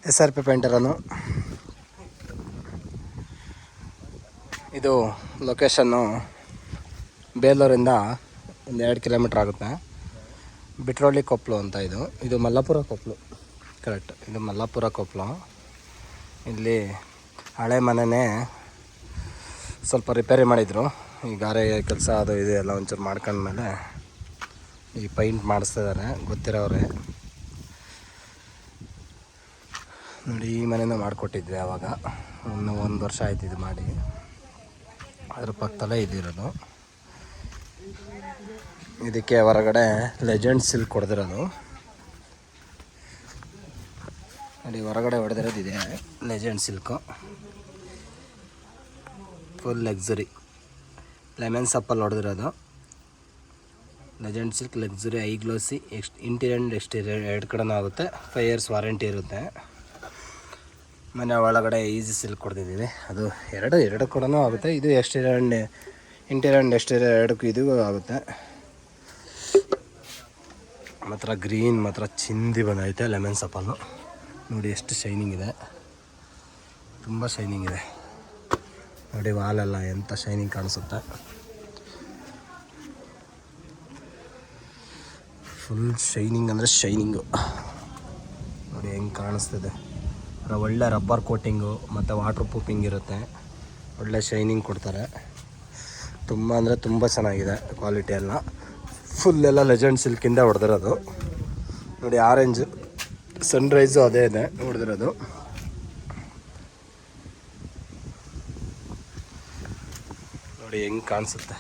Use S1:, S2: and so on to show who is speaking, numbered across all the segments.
S1: SRP ಪೇಂಟರನು. ಇದು location ಬೇಲೂರಿಂದ ಒಂದು 2 kilometre ಆಗುತ್ತೆ. ಬಿಟ್ರೋಳಿ ಕೊಪ್ಪಲು ಅಂತ ಇದು ಮಲ್ಲಾಪುರ ಕೊಪ್ಪಲು. ಕರೆಕ್ಟ್, ಇದು ಮಲ್ಲಾಪುರ ಕೊಪ್ಪಲು. ಇಲ್ಲಿ ಹಳೆ ಮನೆಯೇ ಸ್ವಲ್ಪ ರಿಪೇರಿ ಮಾಡಿದರು. ಈ ಗಾರೆ ಕೆಲಸ ಅದು ಇದು ಎಲ್ಲ ಒಂಚೂರು ಮಾಡ್ಕೊಂಡ್ಮೇಲೆ ಈ ಪೈಂಟ್ ಮಾಡಿಸ್ತಿದ್ದಾರೆ, ಗೊತ್ತಿರೋರೆ. ನೋಡಿ, ಈ ಮನೆಯೂ ಮಾಡಿಕೊಟ್ಟಿದ್ವಿ ಆವಾಗ. ಒಂದು ವರ್ಷ ಆಯ್ತು ಇದು ಮಾಡಿ. ಅದ್ರ ಪಕ್ಕದಲ್ಲೇ ಇದಿರೋದು. ಇದಕ್ಕೆ ಹೊರಗಡೆ ಲೆಜೆಂಡ್ ಸಿಲ್ಕ್ ಹೊಡೆದಿರೋದು. ನೋಡಿ, ಹೊರಗಡೆ ಹೊಡೆದಿರೋದು ಇದೆ legend silk. Full luxury lemon ಸಪ್ಪಲ್ಲಿ ಹೊಡೆದಿರೋದು. ಲೆಜೆಂಡ್ ಸಿಲ್ಕ್ ಲಕ್ಸುರಿ ಐ ಗ್ಲೋಸಿ ಇಂಟೀರಿಯರ್ ಆ್ಯಂಡ್ ಎಕ್ಸ್ಟೀರಿಯರ್ 2 ಕಡೆನೂ ಆಗುತ್ತೆ. 5 years ವಾರಂಟಿ ಇರುತ್ತೆ. ಮನೆ ಒಳಗಡೆ ಈಸಿ ಸಿಲ್ಕ್ ಹೊಡೆದಿದ್ದೀವಿ. ಅದು ಎರಡು ಕಡೆನೂ ಆಗುತ್ತೆ. ಇದು ಇಂಟೀರಿಯರ್ ಆ್ಯಂಡ್ ಎಕ್ಸ್ಟೀರಿಯರ್ 2ಕ್ಕೂ ಇದು ಆಗುತ್ತೆ. ಮಾತ್ರ ಗ್ರೀನ್ ಮಾತ್ರ ಚಿಂದಿ ಬಂದೈತೆ ಲೆಮನ್ ಸಪ್ಪಲ್ಲು. ನೋಡಿ ಎಷ್ಟು ಶೈನಿಂಗ್ ಇದೆ, ತುಂಬ ಶೈನಿಂಗ್ ಇದೆ. ನೋಡಿ ವಾಲೆಲ್ಲ ಎಂಥ ಶೈನಿಂಗ್ ಕಾಣಿಸುತ್ತೆ. ಫುಲ್ ಶೈನಿಂಗ್ ಅಂದರೆ ಶೈನಿಂಗು. ನೋಡಿ ಹೆಂಗೆ ಕಾಣಿಸ್ತಿದೆ. ಒಳ್ಳೆ ರಬ್ಬರ್ ಕೋಟಿಂಗು ಮತ್ತು ವಾಟ್ರ್ ಪ್ರೂಫಿಂಗ್ ಇರುತ್ತೆ. ಒಳ್ಳೆ ಶೈನಿಂಗ್ ಕೊಡ್ತಾರೆ. ತುಂಬ ಅಂದರೆ ತುಂಬ ಚೆನ್ನಾಗಿದೆ ಕ್ವಾಲಿಟಿ ಎಲ್ಲ. ಫುಲ್ಲೆಲ್ಲ ಲೆಜೆಂಡ್ ಸಿಲ್ಕಿಂದ ಹೊಡೆದಿರೋದು. ನೋಡಿ, ಆರೆಂಜ್ ಸನ್ರೈಸು ಅದೇ ಇದೆ ಹೊಡೆದಿರೋದು. ನೋಡಿ ಹೆಂಗೆ ಕಾಣಿಸುತ್ತೆ.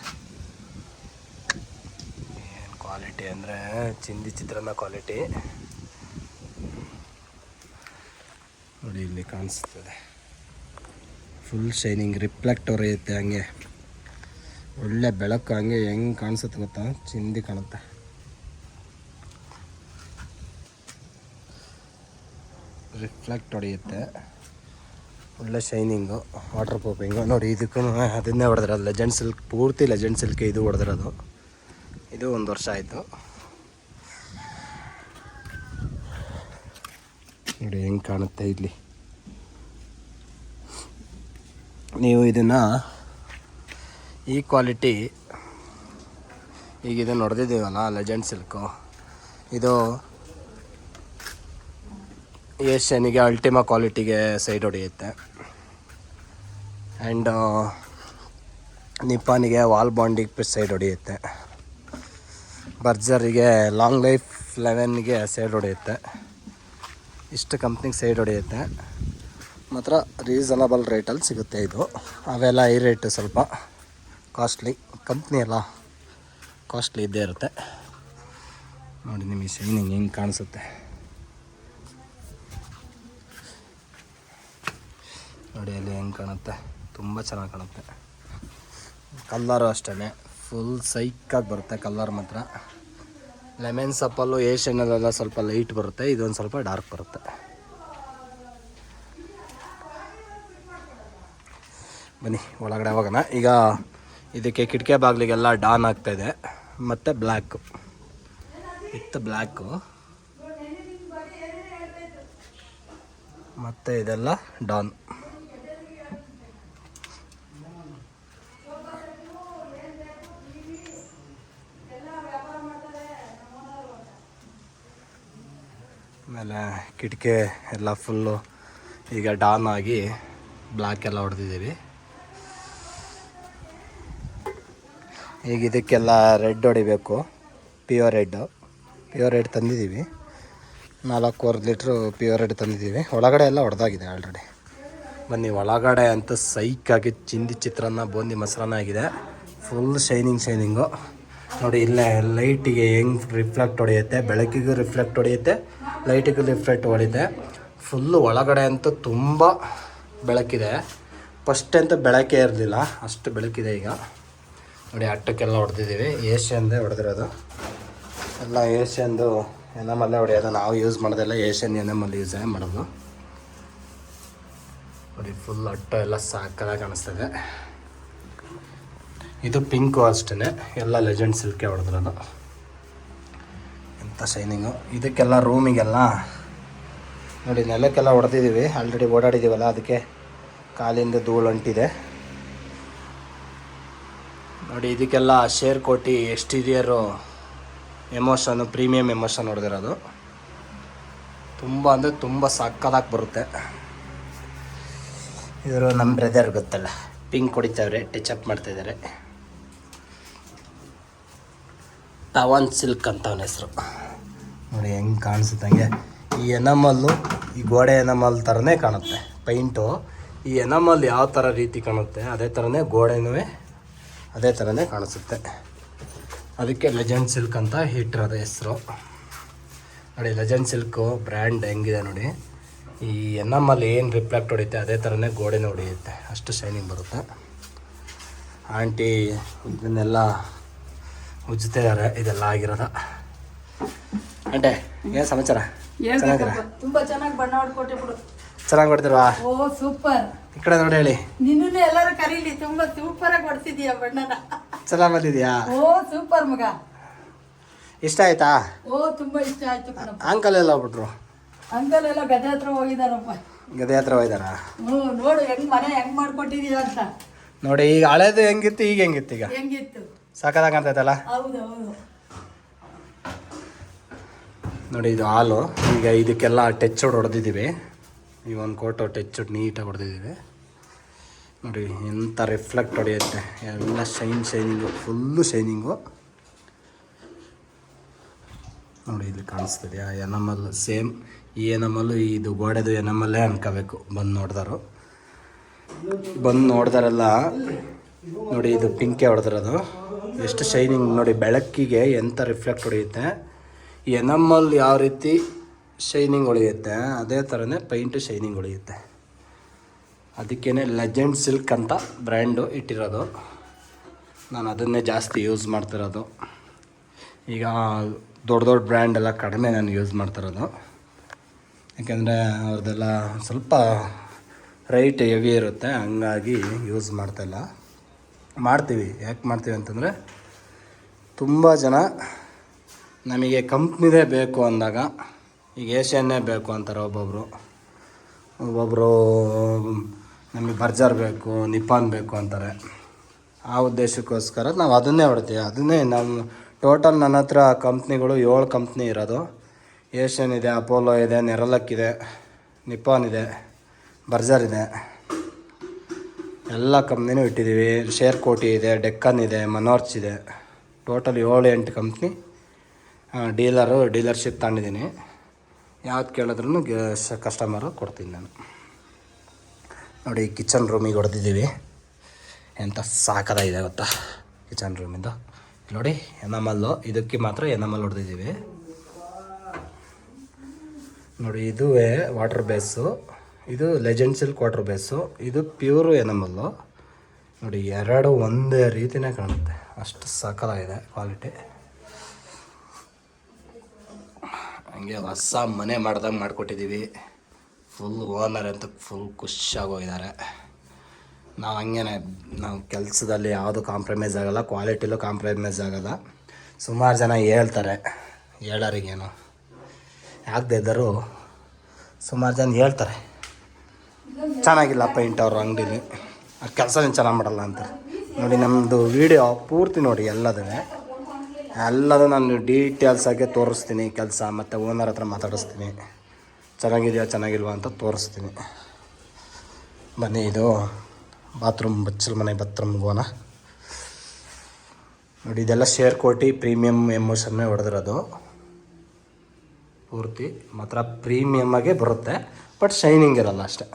S1: ಏನು ಕ್ವಾಲಿಟಿ ಅಂದರೆ ಚಿಂದಿ ಚಿತ್ರಾನ್ನ ಕ್ವಾಲಿಟಿ. ನೋಡಿ ಇಲ್ಲಿ ಕಾಣಿಸ್ತದೆ. ಫುಲ್ ಶೈನಿಂಗ್ ರಿಫ್ಲೆಕ್ಟ್ ಹೊರೆಯುತ್ತೆ. ಹಂಗೆ ಒಳ್ಳೆ ಬೆಳಕು ಹಂಗೆ ಹೆಂಗೆ ಕಾಣಿಸುತ್ತೆ ಗೊತ್ತಾ, ಚಿಂದಿ ಕಾಣುತ್ತೆ. ರಿಫ್ಲೆಕ್ಟ್ ಹೊಡೆಯುತ್ತೆ. ಒಳ್ಳೆ ಶೈನಿಂಗು, ವಾಟರ್ ಪ್ರೂಫಿಂಗು. ನೋಡಿ ಇದಕ್ಕೂ ಅದನ್ನೇ ಹೊಡೆದಿರೋದು. ಲೆಜೆಂಡ್ ಸಿಲ್ಕ್, ಪೂರ್ತಿ ಲೆಜೆಂಡ್ ಸಿಲ್ಕ್ ಇದು ಹೊಡೆದಿರೋದು. ಇದು 1 ವರ್ಷ ಆಯಿತು. ನೋಡಿ ಹೆಂಗೆ ಕಾಣುತ್ತೆ ಇಲ್ಲಿ. ನೀವು ಇದನ್ನು ಈ ಕ್ವಾಲಿಟಿ ಈಗ ಇದನ್ನು ಹೊಡೆದಿದ್ದೀವಲ್ಲ ಲೆಜೆಂಡ್ ಸಿಲ್ಕು, ಇದು ಏಷ್ಯನಿಗೆ ಅಲ್ಟಿಮಾ ಕ್ವಾಲಿಟಿಗೆ ಸೈಡ್ ಹೊಡೆಯುತ್ತೆ. ಆ್ಯಂಡ್ ನಿಪ್ಪಾನಿಗೆ ವಾಲ್ ಬಾಂಡಿಗೆ ಸೈಡ್ ಹೊಡೆಯುತ್ತೆ. ಬರ್ಜರಿಗೆ ಲಾಂಗ್ ಲೈಫ್ 11ಗೆ ಸೈಡ್ ಹೊಡೆಯುತ್ತೆ. ಇಷ್ಟು ಕಂಪ್ನಿಗೆ ಸೈಡ್ ಹೊಡೆಯುತ್ತೆ. ಮಾತ್ರ ರೀಸನಬಲ್ ರೇಟಲ್ಲಿ ಸಿಗುತ್ತೆ ಇದು. ಅವೆಲ್ಲ ಈ ರೇಟು ಸ್ವಲ್ಪ ಕಾಸ್ಟ್ಲಿ. ಕಂಪ್ನಿ ಎಲ್ಲ ಕಾಸ್ಟ್ಲಿ ಇದ್ದೇ ಇರುತ್ತೆ. ನೋಡಿ ನಿಮಗೆ ಶೈನಿಂಗ್ ಹೆಂಗೆ ಕಾಣಿಸುತ್ತೆ. ನೋಡಿ ಅಲ್ಲಿ ಹೆಂಗೆ ಕಾಣುತ್ತೆ, ತುಂಬ ಚೆನ್ನಾಗಿ ಕಾಣುತ್ತೆ. ಕಲ್ಲರು ಅಷ್ಟೇ ಫುಲ್ ಸೈಕಾಗಿ ಬರುತ್ತೆ ಕಲ್ಲರ್ ಮಾತ್ರ. ಲೆಮನ್ ಸಪ್ಪಲ್ಲು ಏಷ್ಯನಲ್ಲೆಲ್ಲ ಸ್ವಲ್ಪ ಲೈಟ್ ಬರುತ್ತೆ, ಇದೊಂದು ಸ್ವಲ್ಪ ಡಾರ್ಕ್ ಬರುತ್ತೆ. ಬನ್ನಿ ಒಳಗಡೆ ಹೋಗೋಣ. ಈಗ ಇದಕ್ಕೆ ಕಿಟಕಿ ಬಾಗಿಲಿಗೆಲ್ಲ ಡಾನ್ ಆಗ್ತಾಯಿದೆ. ಮತ್ತು ಬ್ಲ್ಯಾಕು ವಿತ್ ಬ್ಲ್ಯಾಕು, ಮತ್ತು ಇದೆಲ್ಲ ಡಾನ್. ಆಮೇಲೆ ಕಿಟಕಿ ಎಲ್ಲ ಫುಲ್ಲು ಈಗ ಡಾನ್ ಆಗಿ ಬ್ಲ್ಯಾಕ್ ಎಲ್ಲ ಹೊಡೆದಿದ್ದೀವಿ. ಈಗ ಇದಕ್ಕೆಲ್ಲ ರೆಡ್ ಹೊಡಿಬೇಕು. ಪ್ಯೂರ್ ರೆಡ್ ತಂದಿದ್ದೀವಿ. 4.25 ಲೀಟ್ರು ಪ್ಯೂರ್ ರೆಡ್ ತಂದಿದ್ದೀವಿ. ಒಳಗಡೆ ಎಲ್ಲ ಹೊಡೆದಾಗಿದೆ ಆಲ್ರೆಡಿ. ಬನ್ನಿ ಒಳಗಡೆ ಅಂತೂ ಸೈಕಾಗಿ ಚಿಂದಿ ಚಿತ್ರಾನ್ನ ಬೂಂದಿ ಮೊಸರನ್ನ ಆಗಿದೆ. Full shining. ನೋಡಿ ಇಲ್ಲೇ ಲೈಟಿಗೆ ಹೆಂಗೆ ರಿಫ್ಲೆಕ್ಟ್ ಹೊಡೆಯುತ್ತೆ, ಬೆಳಕಿಗೂ ರಿಫ್ಲೆಕ್ಟ್ ಹೊಡೆಯುತ್ತೆ, ಲೈಟಿಗೂ ರಿಫ್ಲೆಕ್ಟ್ ಹೊಡೆಯುತ್ತೆ. ಫುಲ್ಲು ಒಳಗಡೆ ಅಂತೂ ತುಂಬ ಬೆಳಕಿದೆ. ಫಸ್ಟ್ ಅಂತೂ ಬೆಳಕೇ ಇರಲಿಲ್ಲ, ಅಷ್ಟು ಬೆಳಕಿದೆ ಈಗ. ನೋಡಿ ಅಟ್ಟಕ್ಕೆಲ್ಲ ಹೊಡೆದಿದ್ದೀವಿ. ಏಷ್ಯನ್ದೇ ಹೊಡೆದಿರೋದು ಎಲ್ಲ. ಏಷ್ಯನ್ದು ಎನಮಲ್ಲೇ ಹೊಡೆಯೋದು. ನಾವು ಯೂಸ್ ಮಾಡೋದೆಲ್ಲ ಏಷ್ಯನ್ ಎನಮಲ್ಲಿ ಯೂಸ್ ಮಾಡೋದು. ನೋಡಿ ಫುಲ್ ಅಟ್ಟ ಎಲ್ಲ ಸಾಕಾಗಿ ಕಾಣಿಸ್ತದೆ. ಇದು ಪಿಂಕು ಅಷ್ಟೇ, ಎಲ್ಲ ಲೆಜೆಂಡ್ ಸಿಲ್ಕೆ ಹೊಡೆದಿರೋದು. ಎಂಥ ಶೈನಿಂಗು. ಇದಕ್ಕೆಲ್ಲ ರೂಮಿಗೆಲ್ಲ ನೋಡಿ ನೆಲಕ್ಕೆಲ್ಲ ಹೊಡೆದಿದ್ದೀವಿ, ಆಲ್ರೆಡಿ ಓಡಾಡಿದ್ದೀವಲ್ಲ ಅದಕ್ಕೆ ಕಾಲಿಂದ ಧೂಳು ಅಂಟಿದೆ. ನೋಡಿ ಇದಕ್ಕೆಲ್ಲ ಶೇರ್ ಕೋಟಿ ಎಕ್ಸ್ಟೀರಿಯರು ಎಮೋಷನು ಪ್ರೀಮಿಯಂ ಎಮೋಷನ್ ಹೊಡೆದಿರೋದು. ತುಂಬ ಅಂದರೆ ತುಂಬ ಸಕ್ಕದಾಗಿ ಬರುತ್ತೆ. ಇವರು ನಮ್ಮ ಬ್ರದರ್ ಗೊತ್ತಲ್ಲ, ಪಿಂಕ್ ಹೊಡಿತಾವ್ರೆ, ಟಚಪ್ ಮಾಡ್ತಾಯಿದ್ದಾರೆ. ಪವನ್ ಸಿಲ್ಕ್ ಅಂತ ಅವನ ಹೆಸರು. ನೋಡಿ ಹೆಂಗೆ ಕಾಣಿಸುತ್ತೆ ಹಂಗೆ. ಈ ಎನಮಲ್ಲು ಈ ಗೋಡೆ ಎನಮಲ್ ಥರನೇ ಕಾಣುತ್ತೆ ಪೈಂಟು. ಈ ಎನಮಲ್ ಯಾವ ಥರ ರೀತಿ ಕಾಣುತ್ತೆ ಅದೇ ಥರನೇ ಗೋಡೆನೂ ಅದೇ ಥರನೇ ಕಾಣಿಸುತ್ತೆ. ಅದಕ್ಕೆ ಲೆಜೆಂಡ್ ಸಿಲ್ಕ್ ಅಂತ ಇಟ್ಟಿರೋದು ಹೆಸರು. ನೋಡಿ ಲೆಜೆಂಡ್ ಸಿಲ್ಕು ಬ್ರ್ಯಾಂಡ್ ಹೆಂಗಿದೆ ನೋಡಿ. ಈ ಎನಮಲ್ ಏನು ರಿಫ್ಲೆಕ್ಟ್ ಹೊಡಿಯುತ್ತೆ ಅದೇ ಥರನೇ ಗೋಡೆನೂ ಹೊಡೆಯುತ್ತೆ, ಅಷ್ಟು ಶೈನಿಂಗ್ ಬರುತ್ತೆ. ಆಂಟಿ ಇದನ್ನೆಲ್ಲ ಉಜ್ತಿದ್ದಾರೆ, ಇದೆಲ್ಲ ಆಗಿರೋದು. ಅಂಟೆ ಏನು ಸಮಾಚಾರ? ಚೆನ್ನಾಗಿದ್ದೀರಾ?
S2: ತುಂಬಾ ಚೆನ್ನಾಗಿ ಬಣ್ಣ ಹೊಡ್ಕೊಟ್ಟೆ ಬಿಡು.
S1: ಚೆನ್ನಾಗಿ ಹೊಡ್ತಿಲ್ವಾ?
S2: ಓ ಸೂಪರ್.
S1: ಈ ಕಡೆ ನೋಡಿ ಹೇಳಿ.
S2: ನಿನ್ನೂ ಎಲ್ಲರೂ ಕರೀಲಿ, ತುಂಬಾ ಸೂಪರ್ ಆಗಿ ಹೊಡ್ತಿದೀಯ ಬಣ್ಣನ.
S1: ಚೆನ್ನಾಗಿ ಬಂದಿದ್ಯಾ?
S2: ಓ ಸೂಪರ್ ಮಗ.
S1: ಇಷ್ಟ ಆಯ್ತಾ?
S2: ಓ ತುಂಬಾ ಇಷ್ಟ ಆಯ್ತು ಕಣಪ್ಪ.
S1: ಅಂಕಲ್ ಎಲ್ಲ ಹೋಗ್ಬಿಟ್ರು.
S2: ಅಂಕಲ್ ಎಲ್ಲ ಗದೆ ಹತ್ರ ಹೋಗಿದಾರಪ್ಪ.
S1: ಗದೆ ಹತ್ರ ಹೋಯ್ದಾರ?
S2: ನೋಡು ಹೆಂಗ್ ಮನೆ ಹೆಂಗ್ ಮಾಡ್ಕೊಟ್ಟಿದೀಯ ಅಂತ.
S1: ನೋಡಿ ಈಗ ಹಳೇದು ಹೆಂಗಿತ್ತು ಈಗ ಹೆಂಗಿತ್ತು? ಈಗ
S2: ಹೆಂಗಿತ್ತು?
S1: ಸಾಕಾದಾಗ ಅಂತೈತಲ್ಲ.
S2: ಹೌದು ಹೌದು.
S1: ನೋಡಿ ಇದು ಹಾಲು. ಈಗ ಇದಕ್ಕೆಲ್ಲ ಟಚ್ ಹೊಡೆದಿದ್ದೀವಿ. ಈ ಒಂದು ಕೋಟು ಟಚ್ ನೀಟಾಗಿ ಹೊಡೆದಿದ್ದೀವಿ. ನೋಡಿ ಎಂಥ ರಿಫ್ಲೆಕ್ಟ್ ಹೊಡೆಯುತ್ತೆ, ಎಲ್ಲ ಶೈನಿಂಗು, ಫುಲ್ಲು ಶೈನಿಂಗು. ನೋಡಿ ಇಲ್ಲಿ ಕಾಣಿಸ್ತಿದೆಯಾ ಎನಮಲ್? ಸೇಮ್ ಈ ಎನಮಲ್ಲು ಇದು ಗೋಡೆದು ಎನಮಲ್ಲೇ ಅನ್ಕೋಬೇಕು ಬಂದು ನೋಡಿದಾರು. ಬಂದು ನೋಡ್ದಾರೆಲ್ಲ ನೋಡಿ ಇದು ಪಿಂಕೆ ಹೊಡೆದಿರೋದು. ಎಷ್ಟು ಶೈನಿಂಗ್ ನೋಡಿ, ಬೆಳಕಿಗೆ ಎಂಥ ರಿಫ್ಲೆಕ್ಟ್ ಹೊಡೆಯುತ್ತೆ. ಈ ಎನಮಲ್ ಯಾವ ರೀತಿ ಶೈನಿಂಗ್ ಹೊಳೆಯುತ್ತೆ ಅದೇ ಥರನೇ ಪೈಂಟು ಶೈನಿಂಗ್ ಹೊಳೆಯುತ್ತೆ. ಅದಕ್ಕೇ ಲೆಜೆಂಡ್ ಸಿಲ್ಕ್ ಅಂತ ಬ್ರ್ಯಾಂಡು ಇಟ್ಟಿರೋದು. ನಾನು ಅದನ್ನೇ ಜಾಸ್ತಿ ಯೂಸ್ ಮಾಡ್ತಿರೋದು. ಈಗ ದೊಡ್ಡ ದೊಡ್ಡ ಬ್ರ್ಯಾಂಡ್ ಎಲ್ಲ ಕಡಿಮೆ ನಾನು ಯೂಸ್ ಮಾಡ್ತಿರೋದು. ಯಾಕೆಂದರೆ ಅವ್ರದ್ದೆಲ್ಲ ಸ್ವಲ್ಪ ರೈಟ್ ಹೆವಿ ಇರುತ್ತೆ, ಹಂಗಾಗಿ ಯೂಸ್ ಮಾಡ್ತಾಯಿಲ್ಲ. ಮಾಡ್ತೀವಿ, ಯಾಕೆ ಮಾಡ್ತೀವಿ ಅಂತಂದರೆ ತುಂಬ ಜನ ನಮಗೆ ಕಂಪ್ನಿದೇ ಬೇಕು ಅಂದಾಗ, ಈಗ ಏಷ್ಯನ್ನೇ ಬೇಕು ಅಂತಾರೆ ಒಬ್ಬೊಬ್ಬರು ನಮಗೆ ಬರ್ಜರ್ ಬೇಕು, ನಿಪಾನ್ ಬೇಕು ಅಂತಾರೆ. ಆ ಉದ್ದೇಶಕ್ಕೋಸ್ಕರ ನಾವು ಅದನ್ನೇ ಹೊಡ್ತೀವಿ. ಅದನ್ನೇ ನಮ್ಮ ಟೋಟಲ್ ನನ್ನ ಹತ್ರ ಕಂಪ್ನಿಗಳು 7 ಕಂಪ್ನಿ ಇರೋದು. ಏಷ್ಯನ್ ಇದೆ, ಅಪೋಲೋ ಇದೆ, ನೆರಲಕ್ ಇದೆ, ನಿಪಾನ್ ಇದೆ, ಬರ್ಜರ್ ಇದೆ, ಎಲ್ಲ ಕಂಪ್ನಿನೂ ಇಟ್ಟಿದ್ದೀವಿ. ಶೇರ್ ಕೋಟಿ ಇದೆ, ಡೆಕ್ಕನ್ ಇದೆ, ಮನೋರ್ಚ್ ಇದೆ. ಟೋಟಲ್ 7-8 ಕಂಪ್ನಿ ಡೀಲರ್ಶಿಪ್ ತಗೊಂಡಿದ್ದೀನಿ. ಯಾವ್ದು ಕೇಳಿದ್ರೂ ಕಸ್ಟಮರು ಕೊಡ್ತೀನಿ ನಾನು. ನೋಡಿ ಕಿಚನ್ ರೂಮಿಗೆ ಹೊಡೆದಿದ್ದೀವಿ. ಎಂಥ ಸಾಕದಾಗಿದೆ ಗೊತ್ತಾ ಕಿಚನ್ ರೂಮಿಂದು. ನೋಡಿ ಎನಮಲ್ಲು, ಇದಕ್ಕೆ ಮಾತ್ರ ಎನಮಲ್ ಹೊಡೆದಿದ್ದೀವಿ. ನೋಡಿ ಇದುವೇ ವಾಟರ್ ಬೇಸು, ಇದು ಲೆಜೆಂಡ್ ಸಿಲ್ಕ್ ವಾಟರ್ ಬೇಸು, ಇದು ಪ್ಯೂರು ಎನಮಲ್ಲು. ನೋಡಿ ಎರಡು ಒಂದೇ ರೀತಿಯೇ ಕಾಣುತ್ತೆ, ಅಷ್ಟು ಸಾಕಾಗಿದೆ ಕ್ವಾಲಿಟಿ. ಹಂಗೆ ಹೊಸ ಮನೆ ಮಾಡ್ದಂಗೆ ಮಾಡಿಕೊಟ್ಟಿದ್ದೀವಿ. ಫುಲ್ ಓನರ್ ಅಂತ ಫುಲ್ ಖುಷಿಯಾಗೋಗಿದ್ದಾರೆ. ನಾವು ಹಂಗೇ ನಾವು ಕೆಲಸದಲ್ಲಿ ಯಾವುದು ಕಾಂಪ್ರಮೈಸ್ ಆಗೋಲ್ಲ, ಕ್ವಾಲಿಟಿಲೂ ಕಾಂಪ್ರಮೈಸ್ ಆಗೋಲ್ಲ. ಸುಮಾರು ಜನ ಹೇಳ್ತಾರೆ, ಹೇಳೋರಿಗೇನು ಆಗದೆ ಇದ್ದರೂ ಸುಮಾರು ಜನ ಹೇಳ್ತಾರೆ ಚೆನ್ನಾಗಿಲ್ಲ ಪೈಂಟ್ ಅವ್ರ ಅಂಗಡೀಲಿ, ಆ ಕೆಲಸನೇ ಚೆನ್ನಾಗಿ ಮಾಡಲ್ಲ ಅಂತ. ನೋಡಿ ನಮ್ಮದು ವೀಡಿಯೋ ಪೂರ್ತಿ ನೋಡಿ, ಎಲ್ಲದೂ ನಾನು ಡೀಟೇಲ್ಸಾಗೆ ತೋರಿಸ್ತೀನಿ ಕೆಲಸ, ಮತ್ತು ಓನರ್ ಹತ್ರ ಮಾತಾಡಿಸ್ತೀನಿ, ಚೆನ್ನಾಗಿದೆಯಾ ಚೆನ್ನಾಗಿಲ್ವಾ ಅಂತ ತೋರಿಸ್ತೀನಿ. ಬನ್ನಿ ಇದು ಬಾತ್ರೂಮ್, ಬಚ್ಚಲ ಮನೆ ಬಾತ್ರೂಮ್ಗೆ ಹೋಗೋಣ. ನೋಡಿ ಇದೆಲ್ಲ ಶೇರ್ ಕೋಟಿ ಪ್ರೀಮಿಯಮ್ ಎಮೋಷನ್ನೇ ಹೊಡೆದಿರೋದು ಪೂರ್ತಿ. ಮಾತ್ರ ಪ್ರೀಮಿಯಮ್ಮಾಗೆ ಬರುತ್ತೆ, ಬಟ್ ಶೈನಿಂಗ್ ಇರಲ್ಲ ಅಷ್ಟೇ.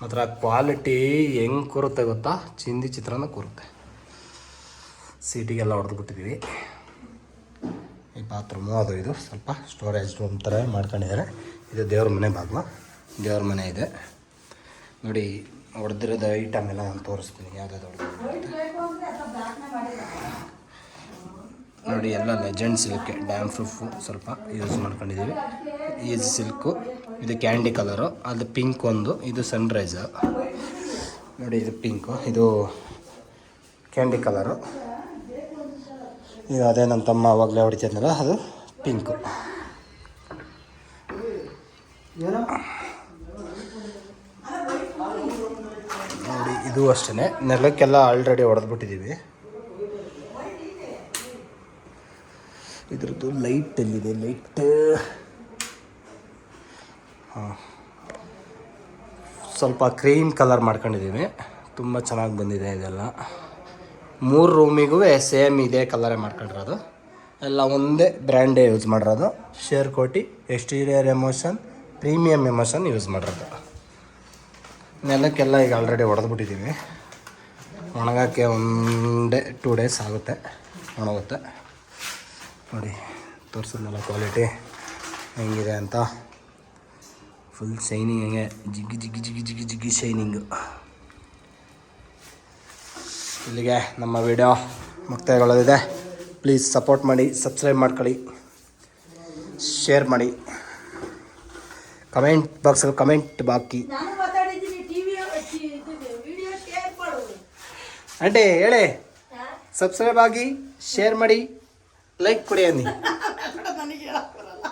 S1: ಮಾತ್ರ ಕ್ವಾಲಿಟಿ ಹೆಂಗೆ ಕೂರುತ್ತೆ ಗೊತ್ತಾ, ಚಿಂದಿ ಚಿತ್ರಾನ್ನ ಕೂರುತ್ತೆ. ಸೀಟಿಗೆಲ್ಲ ಹೊಡೆದ್ಬಿಟ್ಟಿದ್ದೀವಿ. ಈ ಬಾತ್ರೂಮು ಅದು ಇದು ಸ್ವಲ್ಪ ಸ್ಟೋರೇಜ್ ರೂಮ್ ಥರ ಮಾಡ್ಕೊಂಡಿದ್ದಾರೆ. ಇದು ದೇವ್ರ ಮನೆ ಬಾಗಿಲು, ದೇವ್ರ ಮನೆ ಇದೆ. ನೋಡಿ ಹೊಡೆದಿರೋದು ಐಟಮ್ ಎಲ್ಲ ನಾನು ತೋರಿಸ್ತೀನಿ ಯಾವ್ದಾದ್ರು ಹೊಡೆದಿರುತ್ತೆ. ನೋಡಿ ಎಲ್ಲ ಲೆಜೆಂಡ್ ಸಿಲ್ಕ್ ಡ್ಯಾಮ್ ಪ್ರೂಫು ಸ್ವಲ್ಪ ಯೂಸ್ ಮಾಡ್ಕೊಂಡಿದ್ದೀವಿ. ಈಜ್ ಸಿಲ್ಕು, ಇದು ಕ್ಯಾಂಡಿ ಕಲರು, ಅದು ಪಿಂಕ್ ಒಂದು, ಇದು ಸನ್ರೈಸು. ನೋಡಿ ಇದು ಪಿಂಕು, ಇದು ಕ್ಯಾಂಡಿ ಕಲರು. ಇದು ಅದೇ ನನ್ನ ತಮ್ಮ ಆವಾಗಲೇ ಹೊಡಿತಿದ್ನಲ್ಲ ಅದು ಪಿಂಕು. ನೋಡಿ ಇದು ಅಷ್ಟೇ, ನೆಲಕ್ಕೆಲ್ಲ ಆಲ್ರೆಡಿ ಹೊಡೆದ್ಬಿಟ್ಟಿದ್ದೀವಿ. ಇದ್ರದ್ದು ಲೈಟ್ ಎಲ್ಲಿದೆ? ಲೈಟ್ ಹಾಂ, ಸ್ವಲ್ಪ ಕ್ರೀಮ್ ಕಲರ್ ಮಾಡ್ಕೊಂಡಿದ್ದೀವಿ. ತುಂಬ ಚೆನ್ನಾಗಿ ಬಂದಿದೆ ಇದೆಲ್ಲ. 3 ರೂಮಿಗೂ ಸೇಮ್ ಇದೇ ಕಲರೇ ಮಾಡ್ಕೊಂಡಿರೋದು. ಎಲ್ಲ ಒಂದೇ ಬ್ರ್ಯಾಂಡೇ ಯೂಸ್ ಮಾಡಿರೋದು. ಶೇರ್ ಕೋಟಿ, exterior emotion, premium emotion use ಮಾಡಿರೋದು. ನೆಲಕ್ಕೆಲ್ಲ ಈಗ ಆಲ್ರೆಡಿ ಹೊಡೆದ್ಬಿಟ್ಟಿದ್ದೀವಿ. ಒಣಗೋಕ್ಕೆ 2 ಡೇಸ್ ಆಗುತ್ತೆ, ಒಣಗುತ್ತೆ. ನೋಡಿ ತೋರಿಸಿದ್ನಲ್ಲ ಕ್ವಾಲಿಟಿ ಹೆಂಗಿದೆ ಅಂತ. ಫುಲ್ ಶೈನಿಂಗ್, ಹೆಂಗೆ ಜಿಗ್ಗಿ ಜಿಗ್ಗಿ ಜಿಗ್ಗಿ ಜಿಗ್ಗಿ ಜಿಗ್ಗಿ ಶೈನಿಂಗು. ಇಲ್ಲಿಗೆ ನಮ್ಮ ವಿಡಿಯೋ ಮುಕ್ತಾಯಗೊಳ್ಳೋದಿದೆ. ಪ್ಲೀಸ್ ಸಪೋರ್ಟ್ ಮಾಡಿ, ಸಬ್ಸ್ಕ್ರೈಬ್ ಮಾಡ್ಕೊಳ್ಳಿ, ಶೇರ್ ಮಾಡಿ, ಕಮೆಂಟ್ ಬಾಕ್ಸಲ್ಲಿ ಕಮೆಂಟ್ ಬಾಕಿ.
S2: ನಾನು ಮಾತಾಡಿದ್ದೀನಿ, ಟಿವಿ ವಿಡಿಯೋ ಶೇರ್ ಮಾಡು.
S1: ಆಂಟಿ ಹೇಳಿ, ಸಬ್ಸ್ಕ್ರೈಬ್ ಆಗಿ, ಶೇರ್ ಮಾಡಿ, ಲೈಕ್ ಕೊಡಿ ಅನ್ನಿ.
S2: ನನಗೆ ಹೇಳಕ್ ಬರಲ್ಲ.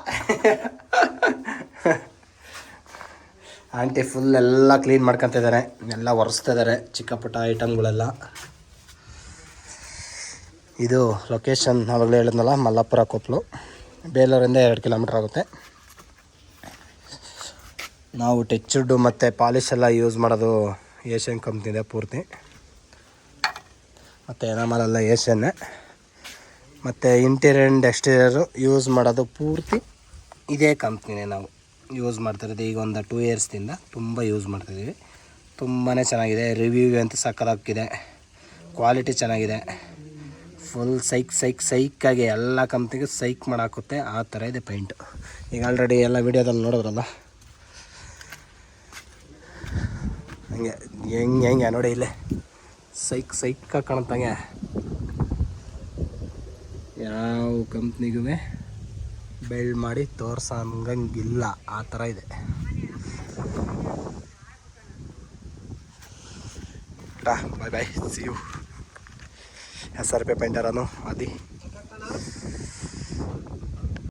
S1: ಆಂಟಿ ಫುಲ್ ಎಲ್ಲ ಕ್ಲೀನ್ ಮಾಡ್ಕೊತ ಇದ್ದಾರೆ, ಎಲ್ಲ ಒರೆಸ್ತಾ ಇದ್ದಾರೆ ಚಿಕ್ಕ ಪುಟ್ಟ ಐಟಮ್ಗಳೆಲ್ಲ. ಇದು ಲೊಕೇಶನ್ ಆವಾಗಲೇ ಹೇಳಿದ್ನಲ್ಲ, ಮಲ್ಲಾಪುರ ಕೊಪ್ಪಲು, ಬೇಲೂರಿಂದ 2 ಕಿಲೋಮೀಟ್ರ್ ಆಗುತ್ತೆ. ನಾವು ಟೆಚ್ಚುಡ್ಡು ಮತ್ತು ಪಾಲಿಶ್ ಎಲ್ಲ ಯೂಸ್ ಮಾಡೋದು ಏಷ್ಯನ್ ಕಂಪ್ನಿದೆ ಪೂರ್ತಿ, ಮತ್ತು ಎನಾಮಲೆಲ್ಲ ಏಷ್ಯನ್ನೇ. ಮತ್ತು ಇಂಟೀರಿಯರ್ ಆ್ಯಂಡ್ ಎಕ್ಸ್ಟೀರಿಯರು ಯೂಸ್ ಮಾಡೋದು ಪೂರ್ತಿ ಇದೇ ಕಂಪ್ನಿನೇ ನಾವು ಯೂಸ್ ಮಾಡ್ತಿರೋದು. ಈಗ ಒಂದು 2 ಇಯರ್ಸ್ದಿಂದ ತುಂಬ ಯೂಸ್ ಮಾಡ್ತಾಯಿದ್ದೀವಿ. ತುಂಬಾ ಚೆನ್ನಾಗಿದೆ. ರಿವ್ಯೂ ಅಂತೂ ಸಕ್ಕತ್ತಾಗಿದೆ, ಕ್ವಾಲಿಟಿ ಚೆನ್ನಾಗಿದೆ. ಫುಲ್ ಸೈಕಾಗಿ ಎಲ್ಲ ಕಂಪ್ನಿಗೂ ಸೈಕ್ ಮಾಡಾಕುತ್ತೆ, ಆ ಥರ ಇದೆ ಪೇಂಟು. ಈಗ ಆಲ್ರೆಡಿ ಎಲ್ಲ ವೀಡಿಯೋದಲ್ಲಿ ನೋಡಿದ್ರಲ್ಲ, ಹಂಗೆ ಹೆಂಗೆ ನೋಡಿ ಇಲ್ಲೇ ಸೈಕಾಗಿ ಕಾಣುತ್ತಂಗೆ. ಯಾವ ಕಂಪ್ನಿಗೂ ಬೆಲ್ಡ್ ಮಾಡಿ ತೋರ್ಸಂಗಿಲ್ಲ, ಆ ಥರ ಇದೆ. ಬಾಯ್ ಬಾಯ್, ಸಿ ಯು. SRP ಪೇಂಟರನು Adi.